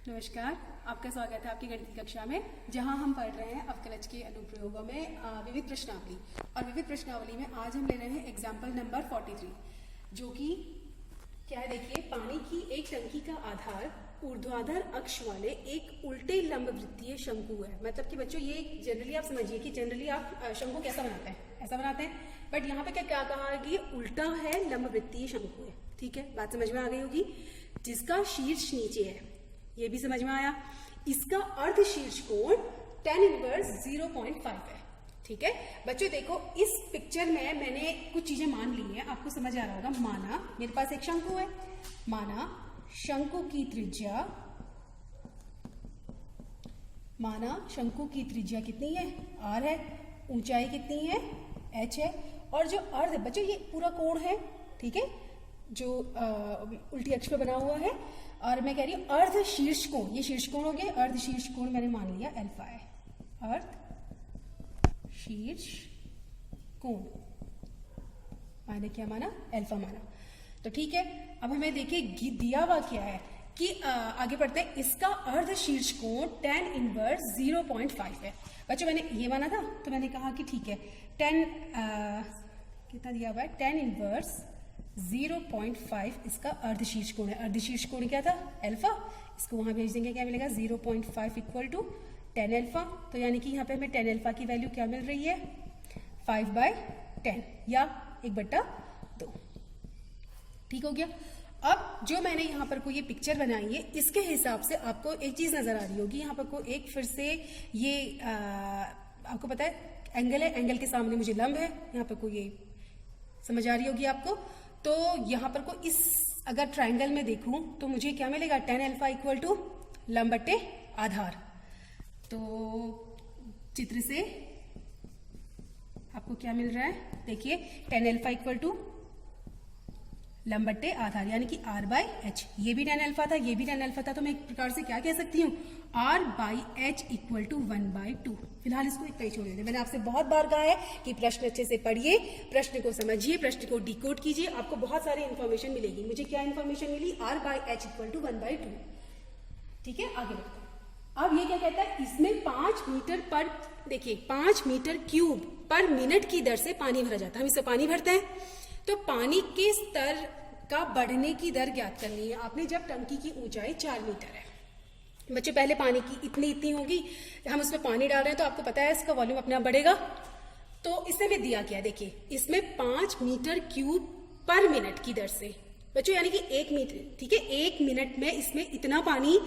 नमस्कार, आपका स्वागत है आपकी गणित की कक्षा में, जहां हम पढ़ रहे हैं अवकलज के अनुप्रयोगों में विविध प्रश्नावली। और विविध प्रश्नावली में आज हम ले रहे हैं एग्जाम्पल नंबर 43, जो कि क्या है। देखिए, पानी की एक टंकी का आधार ऊर्ध्वाधर अक्ष वाले एक उल्टे लंब वृत्तीय शंकु है। मतलब कि बच्चों, ये जनरली आप समझिए कि जनरली आप शंकु कैसा बनाते हैं, ऐसा बनाते हैं, बट यहाँ पे क्या कहा है कि ये उल्टा है, लंब वृत्तीय शंकु है। ठीक है, बात समझ में आ गई होगी। जिसका शीर्ष नीचे है, ये भी समझ में आया। इसका अर्ध शीर्ष कोण tan इनवर्स 0.5 है। ठीक है बच्चों, देखो इस पिक्चर में मैंने कुछ चीजें मान ली हैं, आपको समझ आ रहा होगा। माना मेरे पास एक शंकु है, माना शंकु की त्रिज्या कितनी है, r है, ऊंचाई कितनी है, h है, और जो अर्ध बच्चों ये पूरा कोण है, ठीक है, जो उल्टी अक्ष पे बना हुआ है। और मैं कह रही हूँ अर्ध शीर्ष कोण, ये शीर्ष कोण हो गया, अर्ध शीर्ष कोण मैंने मान लिया अल्फा है, अर्ध शीर्ष कोण मैंने क्या माना, अल्फा माना। तो ठीक है, अब हमें देखिए दिया हुआ क्या है कि आगे बढ़ते हैं। इसका अर्ध शीर्ष कोण tan इनवर्स 0.5 है। बच्चों मैंने ये माना था, तो मैंने कहा कि ठीक है, कितना दिया हुआ है, tan इनवर्स 0.5 इसका अर्धशीर्ष कोण है। अर्धशीर्ष कोण क्या था, अल्फा। इसको वहां भेज देंगे, क्या मिलेगा, 0.5 इक्वल टू tan अल्फा। तो यानी कि यहाँ पे हमें tan अल्फा की वैल्यू क्या मिल रही है, 5/10 या 1/2। ठीक हो गया। अब जो मैंने यहाँ पर कोई ये पिक्चर बनाई है, इसके हिसाब से आपको एक चीज नजर आ रही होगी। यहाँ पर को एक फिर से ये आपको पता है एंगल है, एंगल के सामने मुझे लंब है, यहाँ पर कोई ये समझ आ रही होगी आपको। तो यहाँ पर को इस अगर ट्रायंगल में देखूं तो मुझे क्या मिलेगा, tan अल्फा इक्वल टू लंब बटे आधार। तो चित्र से आपको क्या मिल रहा है, देखिए tan अल्फा इक्वल टू लंब बटे आधार, यानी कि r/h। ये भी tan अल्फा था, ये भी tan अल्फा था, तो मैं एक प्रकार से क्या कह सकती हूँ, r/h इक्वल टू 1/2। फिलहाल इसको एक पे छोड़ देते। मैंने आपसे बहुत बार कहा है कि प्रश्न अच्छे से पढ़िए, प्रश्न को समझिए, प्रश्न को डिकोड कीजिए, आपको बहुत सारी इंफॉर्मेशन मिलेगी। मुझे क्या information milli, r/h equal to 1/2। ठीक है, आगे बढ़ते हैं। अब ये क्या कहता है, इसमें 5 मीटर पर, देखिए 5 मीटर क्यूब पर मिनट की दर से पानी भरा जाता है। हम इससे पानी भरते हैं, तो पानी के स्तर का बढ़ने की दर ज्ञात करनी है आपने, जब टंकी की ऊंचाई 4 मीटर है। बच्चे पहले पानी की इतनी होगी, हम उसमें पानी डाल रहे हैं तो आपको पता है इसका वॉल्यूम अपने आप बढ़ेगा। तो इससे में दिया क्या है, देखिए इसमें 5 मीटर क्यूब पर मिनट की दर से, बच्चों यानी कि 1 मीटर, ठीक है, 1 मिनट में इसमें इतना पानी।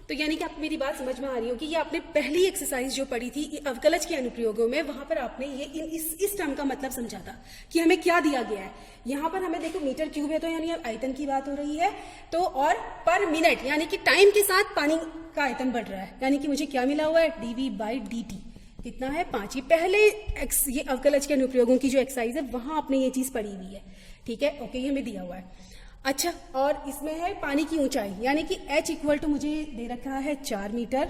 तो यानी कि आपको मेरी बात समझ में आ रही होगी। ये आपने पहली एक्सरसाइज जो पढ़ी थी अवकलज के अनुप्रयोगों में, वहां पर आपने ये इस टर्म का मतलब समझा था कि हमें क्या दिया गया है। यहाँ पर हमें देखो मीटर क्यूब है, तो यानी आयतन की बात हो रही है। तो और पर मिनट यानी कि टाइम के साथ पानी का आयतन बढ़ रहा है, यानी कि मुझे क्या मिला हुआ है, dv/dt कितना है, 5। ये पहले ये अवकलज के अनुप्रयोगों की जो एक्सरसाइज है वहां आपने ये चीज पढ़ी हुई है। ठीक है, ओके, ये हमें दिया हुआ है। अच्छा, और इसमें है पानी की ऊंचाई, यानी कि h इक्वल टू मुझे दे रखा है 4 मीटर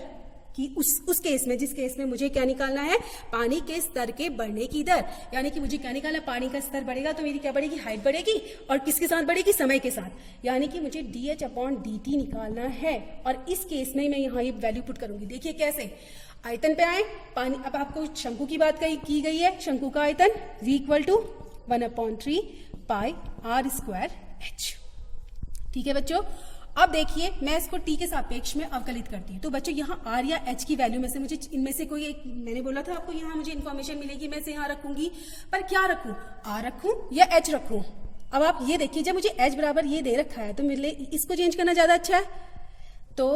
की, उस केस में, जिस केस में मुझे क्या निकालना है, पानी के स्तर के बढ़ने की दर। यानी कि मुझे क्या निकालना है, पानी का स्तर बढ़ेगा तो मेरी क्या बढ़ेगी, हाइट बढ़ेगी, और किसके साथ बढ़ेगी, समय के साथ। यानी कि मुझे dh/dt निकालना है, और इस केस में मैं यहाँ ये वैल्यू पुट करूंगी। देखिए कैसे, आयतन पे आए, पानी, अब आपको शंकु की बात की गई है, शंकु का आयतन v equal to 1/3 pi r²h। ठीक है बच्चों, अब देखिए मैं इसको t के सापेक्ष में अवकलित करती हूँ। तो बच्चों यहाँ r या h की वैल्यू में से मुझे इनमें से कोई एक, मैंने बोला था आपको यहाँ मुझे इन्फॉर्मेशन मिलेगी, मैं इसे यहाँ रखूंगी, पर क्या रखूं, r रखूं या h रखूं। अब आप ये देखिए, जब मुझे h बराबर ये दे रखा है तो मेरे लिए इसको चेंज करना ज्यादा अच्छा है। तो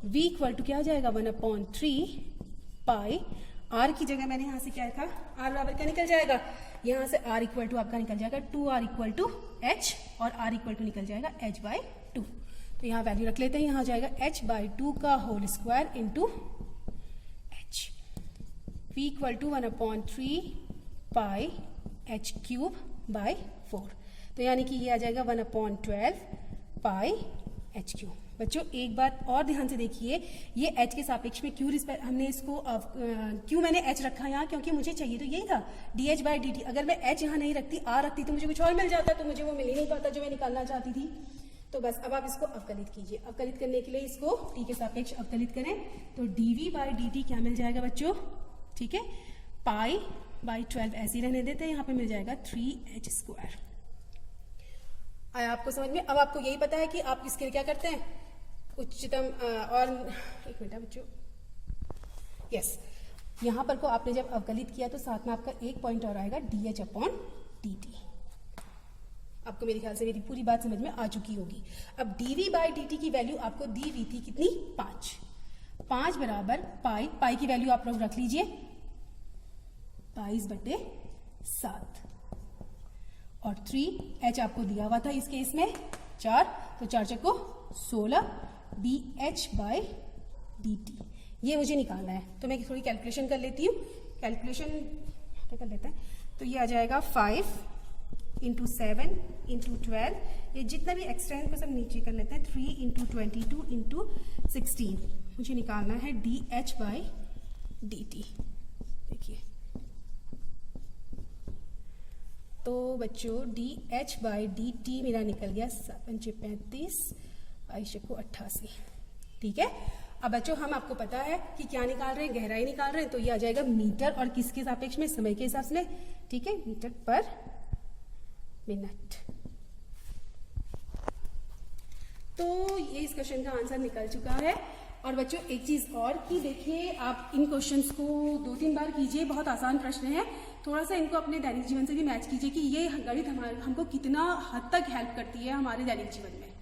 v इक्वल टू क्या हो जाएगा, 1/3 पाई, r की जगह मैंने यहाँ से क्या रखा, r बराबर क्या निकल जाएगा, यहाँ से r इक्वल टू आपका निकल जाएगा 2r इक्वल टू h, और r इक्वल टू निकल जाएगा h/2। तो यहाँ वैल्यू रख लेते हैं, यहाँ जाएगा h/2 का whole square into h। v equal to 1/3 pi h³/4। तो यानी कि ये आ जाएगा 1/12 पाई h³। बच्चों एक बात और ध्यान से देखिए, ये h के सापेक्ष में क्यों हमने इसको क्यों मैंने h रखा यहाँ, क्योंकि मुझे चाहिए तो यही था dh/dt। अगर मैं h यहाँ नहीं रखती, r रखती तो मुझे कुछ और मिल जाता, तो मुझे वो मिल ही नहीं पाता जो मैं निकालना चाहती थी। तो बस अब आप इसको अवकलित कीजिए। अवकलित करने के लिए इसको t के सापेक्ष अवकलित करें तो dv बाई dt क्या मिल जाएगा बच्चों, ठीक है, पाई बाई 12 ऐसे ही रहने देते हैं, यहाँ पे मिल जाएगा 3h²। आया आपको समझ में? अब आपको यही पता है कि आप इसके लिए क्या करते हैं, उच्चतम और एक मिनट बच्चों, यस, यहाँ पर को आपने जब अवकलित किया तो साथ में आपका एक पॉइंट और आएगा dh/dt। आपको मेरे ख्याल से मेरी पूरी बात समझ में आ चुकी होगी। अब dv बाई dt की वैल्यू आपको दी हुई थी कितनी, 5 बराबर पाई की वैल्यू आप लोग रख लीजिए 22/7 और 3h आपको दिया हुआ था इस केस में 4, तो 4 चक्को 16 dh/dt ये मुझे निकालना है। तो मैं थोड़ी कैलकुलेशन कर लेती हूँ, कैलकुलेशन कर लेते हैं। तो ये आ जाएगा 5 × 7 × 12, ये जितना भी एक्स्ट्रा है इनको सब नीचे कर लेते हैं, 3 × 22 × 16, मुझे निकालना है dh/dt। देखिए तो बच्चों dh/dt मेरा निकल गया 7×5 35, 22×88, ठीक है। अब बच्चों हम आपको पता है कि क्या निकाल रहे हैं, गहराई निकाल रहे हैं, तो ये आ जाएगा मीटर और किसके सापेक्ष में, समय के हिसाब से, ठीक है, मीटर पर मिनट। तो ये इस क्वेश्चन का आंसर निकल चुका है। और बच्चों एक चीज और कि देखिए आप इन क्वेश्चंस को 2-3 बार कीजिए, बहुत आसान प्रश्न है, थोड़ा सा इनको अपने दैनिक जीवन से भी मैच कीजिए कि ये गणित हमको कितना हद तक हेल्प करती है हमारे दैनिक जीवन में।